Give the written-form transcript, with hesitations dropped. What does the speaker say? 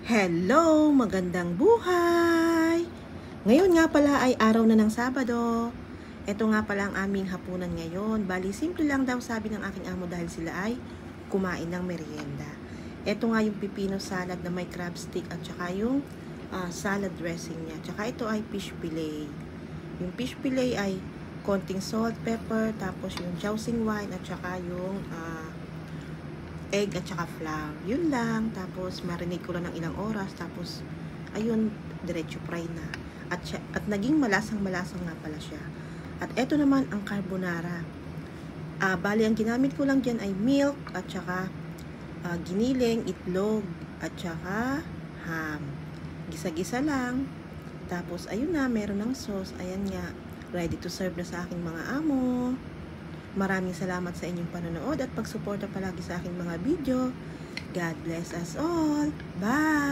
Hello! Magandang buhay! Ngayon nga pala ay araw na ng Sabado. Ito nga pala ang aming hapunan ngayon. Bali, simple lang daw sabi ng aking amo dahil sila ay kumain ng merienda. Ito nga yung pipino salad na may crab stick at saka yung salad dressing niya. Tsaka ito ay fish fillet. Yung fish fillet ay konting salt, pepper, tapos yung Shaoxing wine at saka yung egg at saka flour. Yun lang. Tapos marinate ko lang ng ilang oras. Tapos ayun, diretso fry na. At naging malasang-malasang nga pala siya. At eto naman ang carbonara. Bali, ang ginamit ko lang dyan ay milk at saka giniling, itlog at saka ham. Gisa-gisa lang. Tapos ayun na, meron ng sauce. Ayan nga, ready to serve na sa aking mga amo. Maraming salamat sa inyong panonood at pagsuporta palagi sa aking mga video. God bless us all. Bye!